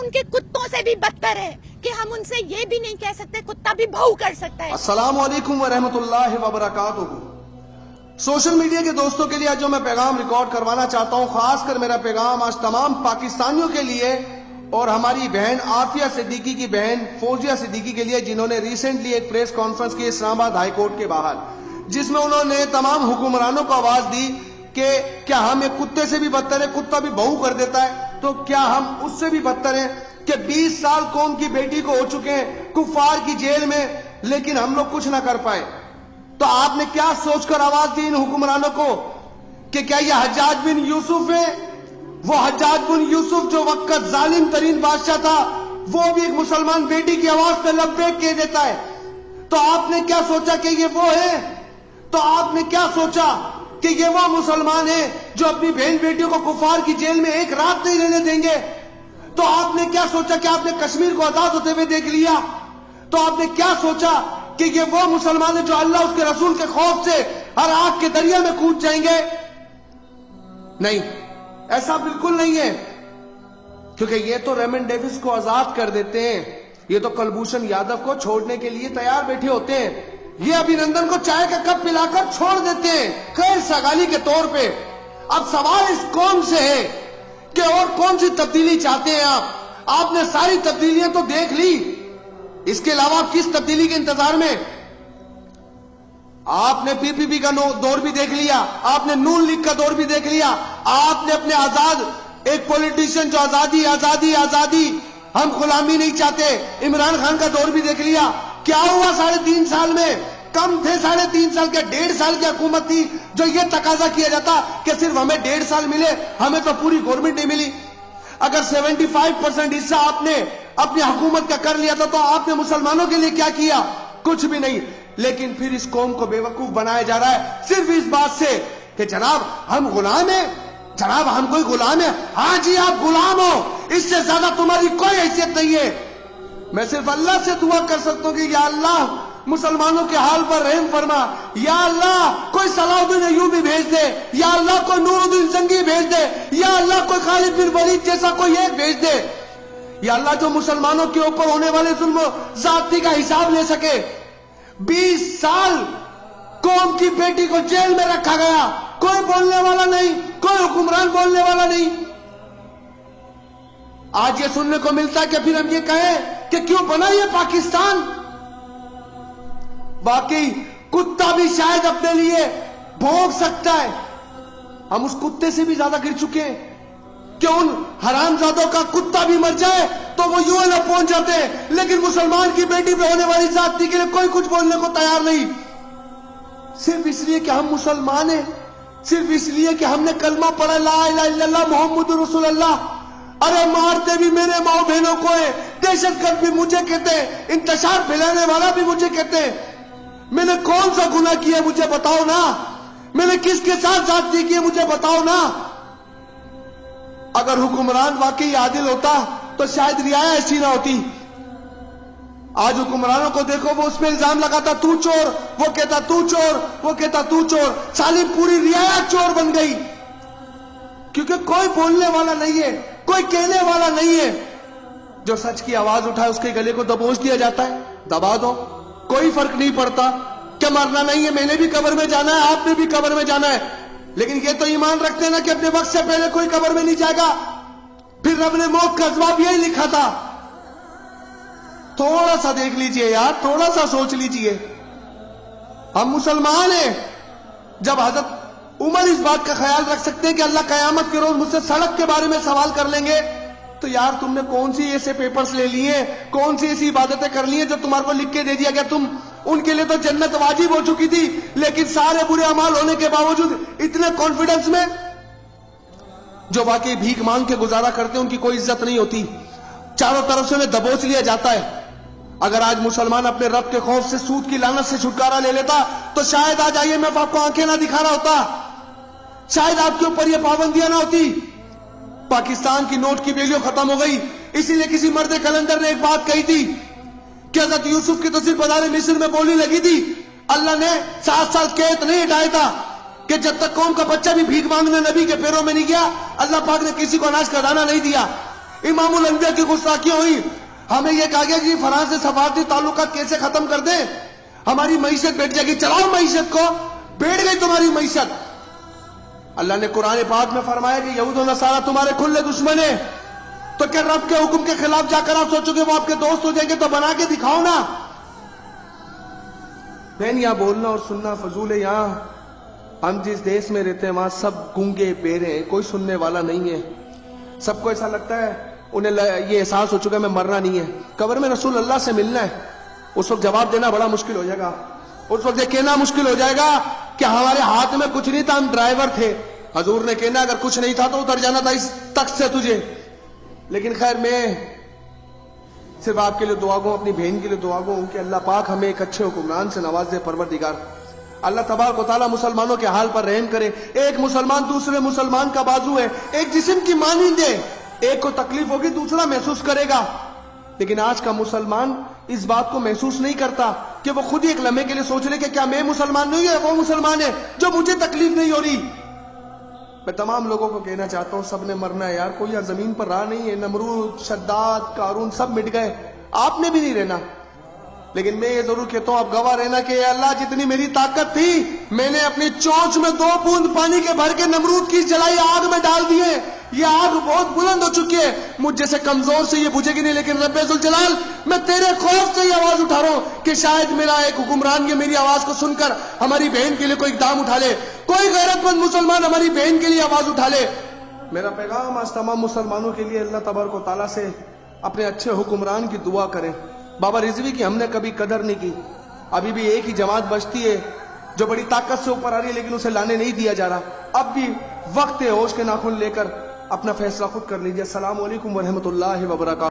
ان کے کتوں سے بھی بدتر ہے کہ ہم ان سے یہ بھی نہیں کہہ سکتے کتا بھی بھاؤ کر سکتا ہے۔ السلام علیکم ورحمۃ اللہ وبرکاتہ۔ سوشل میڈیا کے دوستوں کے لیے آج جو میں پیغام ریکارڈ کروانا چاہتا ہوں، خاص کر میرا پیغام آج تمام پاکستانیوں کے لیے اور ہماری بہن عافیہ صدیقی کی بہن فوزیہ صدیقی کے لیے، جنہوں نے ریسنٹلی ایک پریس کانفرنس کی اسلام آباد ہائی کورٹ کے باہر، جس میں انہوں نے تمام حکمرانوں کو آواز دی کہ کیا ہم ایک کتے سے بھی بدتر ہے، کتا بھی بہو کر دیتا ہے تو کیا ہم اس سے بھی بدتر ہیں کہ 20 سال قوم کی بیٹی کو ہو چکے ہیں کفار کی جیل میں، لیکن ہم لوگ کچھ نہ کر پائے۔ تو آپ نے کیا سوچ کر آواز دی ان حکمرانوں کو کہ کیا یہ حجاج بن یوسف ہے؟ وہ حجاج بن یوسف جو وقت کا ظالم ترین بادشاہ تھا، وہ بھی ایک مسلمان بیٹی کی آواز پہ لبیک کہہ دیتا ہے۔ تو آپ نے کیا سوچا کہ یہ وہ ہے؟ تو آپ نے کیا سوچا کہ یہ وہ مسلمان ہیں جو اپنی بہن بیٹیوں کو کفار کی جیل میں ایک رات نہیں رہنے دیں گے؟ تو آپ نے کیا سوچا کہ آپ نے کشمیر کو آزاد ہوتے ہوئے دیکھ لیا؟ تو آپ نے کیا سوچا کہ یہ وہ مسلمان ہیں جو اللہ اس کے رسول کے خوف سے ہر آگ کے دریا میں کود جائیں گے؟ نہیں، ایسا بالکل نہیں ہے، کیونکہ یہ تو ریمن ڈیوس کو آزاد کر دیتے ہیں، یہ تو کلبھوشن یادو کو چھوڑنے کے لیے تیار بیٹھے ہوتے ہیں، یہ ابھینندن کو چائے کا کپ پلا کر چھوڑ دیتے ہیں خیر سگالی کے طور پہ۔ اب سوال اس قوم سے ہے کہ اور کون سی تبدیلی چاہتے ہیں آپ نے ساری تبدیلیاں تو دیکھ لی، اس کے علاوہ آپ کس تبدیلی کے انتظار میں؟ آپ نے پی پی پی کا دور بھی دیکھ لیا، آپ نے نون لیگ کا دور بھی دیکھ لیا، آپ نے اپنے آزاد ایک پولیٹیشین جو آزادی آزادی آزادی ہم غلامی نہیں چاہتے، عمران خان کا دور بھی دیکھ لیا۔ کیا ہوا 3.5 سال میں؟ کم تھے 3.5 سال کے، 1.5 سال کی حکومت تھی جو یہ تقاضا کیا جاتا کہ صرف ہمیں 1.5 سال ملے، ہمیں تو پوری گورنمنٹ نہیں ملی۔ اگر 75% حصہ آپ نے اپنی حکومت کا کر لیا تھا تو آپ نے مسلمانوں کے لیے کیا کیا؟ کچھ بھی نہیں۔ لیکن پھر اس قوم کو بے وقوف بنایا جا رہا ہے صرف اس بات سے کہ جناب ہم غلام ہیں، جناب ہم کوئی غلام ہیں۔ ہاں جی آپ غلام ہو، اس سے زیادہ تمہاری کوئی حیثیت نہیں ہے۔ میں صرف اللہ سے دعا کر سکتا ہوں کہ یا اللہ مسلمانوں کے حال پر رحم فرما، یا اللہ کوئی صلاح الدین ایوبی بھیج دے، یا اللہ کوئی نور الدین زنگی بھیج دے، یا اللہ کوئی خالد بن ولید جیسا کوئی ایک بھیج دے، یا اللہ جو مسلمانوں کے اوپر ہونے والے ظلم و زیادتی کا حساب لے سکے۔ 20 سال قوم کی بیٹی کو جیل میں رکھا گیا، کوئی بولنے والا نہیں، کوئی حکمران بولنے والا نہیں۔ آج یہ سننے کو ملتا ہے کہ پھر ہم یہ کہیں کہ کیوں بنا یہ پاکستان؟ باقی کتا بھی شاید اپنے لیے بھونک سکتا ہے، ہم اس کتے سے بھی زیادہ گر چکے ہیں کہ ان حرامزادوں کا کتا بھی مر جائے تو وہ یوں نہ پہنچ جاتے ہیں، لیکن مسلمان کی بیٹی پہ ہونے والی زیادتی کے لیے کوئی کچھ بولنے کو تیار نہیں، صرف اس لیے کہ ہم مسلمان ہیں، صرف اس لیے کہ ہم نے کلمہ پڑھا لا الہ الا اللہ محمد رسول اللہ۔ ارے مارتے بھی میرے ماں بہنوں کو ہے، دہشت گرد بھی مجھے کہتے ہیں، انتشار پھیلانے والا بھی مجھے کہتے ہیں۔ میں نے کون سا گناہ کیا مجھے بتاؤ نا، میں نے کس کے ساتھ زیادتی کی مجھے بتاؤ نا۔ اگر حکمران واقعی عادل ہوتا تو شاید رعایا ایسی نہ ہوتی۔ آج حکمرانوں کو دیکھو، وہ اس پہ الزام لگاتا تو چور، وہ کہتا تو چور، وہ کہتا تو چور، سالی پوری رعایا چور بن گئی، کیونکہ کوئی بولنے والا نہیں ہے، کوئی کہنے والا نہیں ہے۔ جو سچ کی آواز اٹھائے اس کے گلے کو دبوچ دیا جاتا ہے، دبا دو، کوئی فرق نہیں پڑتا کہ مرنا نہیں ہے، میں نے بھی قبر میں جانا ہے، آپ نے بھی قبر میں جانا ہے، لیکن یہ تو ایمان رکھتے ہیں نا کہ اپنے وقت سے پہلے کوئی قبر میں نہیں جائے گا۔ پھر رب نے موت کا جواب یہی لکھا تھا۔ تھوڑا سا دیکھ لیجئے یار، تھوڑا سا سوچ لیجئے، ہم مسلمان ہیں۔ جب حضرت عمر اس بات کا خیال رکھ سکتے ہیں کہ اللہ قیامت کے روز مجھ سے سڑک کے بارے میں سوال کر لیں گے، تو یار تم نے کون سی ایسے پیپرز لے لیے، کون سی ایسی عبادتیں کر لی ہیں جو تمہارے کو لکھ کے دے دیا گیا، تم ان کے لیے تو جنت واجب ہو چکی تھی، لیکن سارے برے اعمال ہونے کے باوجود اتنے کانفیڈنس میں۔ جو واقعی بھیک مانگ کے گزارا کرتے ہیں ان کی کوئی عزت نہیں ہوتی، چاروں طرف سے انہیں دبوچ لیا جاتا ہے۔ اگر آج مسلمان اپنے رب کے خوف سے، سود کی لعنت سے چھٹکارا لے لیتا تو شاید آج آئی ایم ایف آپ کو آنکھیں نہ دکھا رہا ہوتا، شاید آپ کے اوپر یہ پابندیاں نہ ہوتی۔ پاکستان کی نوٹ کی ویلیو ختم ہو گئی، اسی لیے کسی مرد کلندر نے ایک بات کہی تھی کہ حضرت یوسف کی تو صرف بازار مصر میں بولی لگی تھی، اللہ نے 7 سال قید نہیں ہٹایا تھا کہ جب تک قوم کا بچہ بھی بھیک مانگنے نبی کے پیروں میں نہیں گیا، اللہ پاک نے کسی کو اناج کا دانہ نہیں دیا۔ امام الانبیاء کی گستاخیاں ہوئی. ہمیں یہ کہا گیا کہ فلاں سے سفارتی تعلقات کیسے ختم کر دیں, ہماری معیشت بیٹھ جائے گی. چلاؤ معیشت کو, بیٹھ گئی تمہاری معیشت. اللہ نے قرآن پاک میں فرمایا کہ یہود و نصارہ تمہارے کھلے دشمن ہیں, تو کیا رب کے حکم کے خلاف جا کر آپ سوچو گے وہ آپ کے دوست ہو جائیں گے؟ تو بنا کے دکھاؤ نا. بہن, یہاں بولنا اور سننا فضول ہے. یہاں ہم جس دیش میں رہتے ہیں وہاں سب گونگے بہرے ہیں, کوئی سننے والا نہیں ہے. سب کو ایسا لگتا ہے, انہیں یہ احساس ہو چکا ہے میں مرنا نہیں ہے, قبر میں رسول اللہ سے ملنا ہے. اس وقت جواب دینا بڑا مشکل ہو جائے گا. اس وقت یہ کہنا مشکل ہو جائے گا کہ ہمارے ہاتھ میں کچھ نہیں تھا, ہم ڈرائیور تھے. حضور نے کہنا اگر کچھ نہیں تھا تو اتر جانا تھا اس تخت سے تجھے. لیکن خیر, میں صرف آپ کے لیے دعا گو, اپنی بہن کے لیے دعا گو کہ اللہ پاک ہمیں ایک اچھے حکمران سے نواز دے. پروردگار اللہ تبارک و تعالیٰ مسلمانوں کے حال پر رحم کرے. ایک مسلمان دوسرے مسلمان کا بازو ہے, ایک جسم کی مانند ہے. ایک کو تکلیف ہوگی دوسرا محسوس کرے گا. لیکن آج کا مسلمان اس بات کو محسوس نہیں کرتا کہ وہ خود ہی ایک لمحے کے لیے سوچ رہے کہ کیا میں مسلمان نہیں ہے, وہ مسلمان ہے جو مجھے تکلیف نہیں ہو رہی. میں تمام لوگوں کو کہنا چاہتا ہوں سب نے مرنا ہے یار, کوئی یہاں زمین پر رہا نہیں ہے. نمرود, شداد, قارون سب مٹ گئے, آپ نے بھی نہیں رہنا. لیکن میں یہ ضرور کہتا ہوں, آپ گواہ رہنا کہ اے اللہ جتنی میری طاقت تھی میں نے اپنی چونچ میں 2 بوند پانی کے بھر کے نمرود کی جلائی آگ میں ڈال دیے. یہ آگ بہت بلند ہو چکی ہے, مجھ جیسے کمزور سے یہ بجھے گی نہیں. لیکن رب ذوالجلال میں تیرے خوف سے یہ آواز اٹھا رہا ہوں کہ شاید میرا ایک حکمران یہ میری آواز کو سن کر ہماری بہن کے لیے کوئی اقدام اٹھا لے, کوئی غیرت مند مسلمان ہماری بہن کے لیے آواز اٹھا لے. میرا پیغام آج تمام مسلمانوں کے لیے اللہ تبارک و تعالیٰ سے اپنے اچھے حکمران کی دعا کریں. بابا رضوی کی ہم نے کبھی قدر نہیں کی. ابھی بھی ایک ہی جماعت بچتی ہے جو بڑی طاقت سے اوپر آ رہی ہے, لیکن اسے لانے نہیں دیا جا رہا. اب بھی وقت ہے, ہوش کے ناخن لے کر اپنا فیصلہ خود کر لیجیے. السلام علیکم ورحمۃ اللہ وبرکاتہ.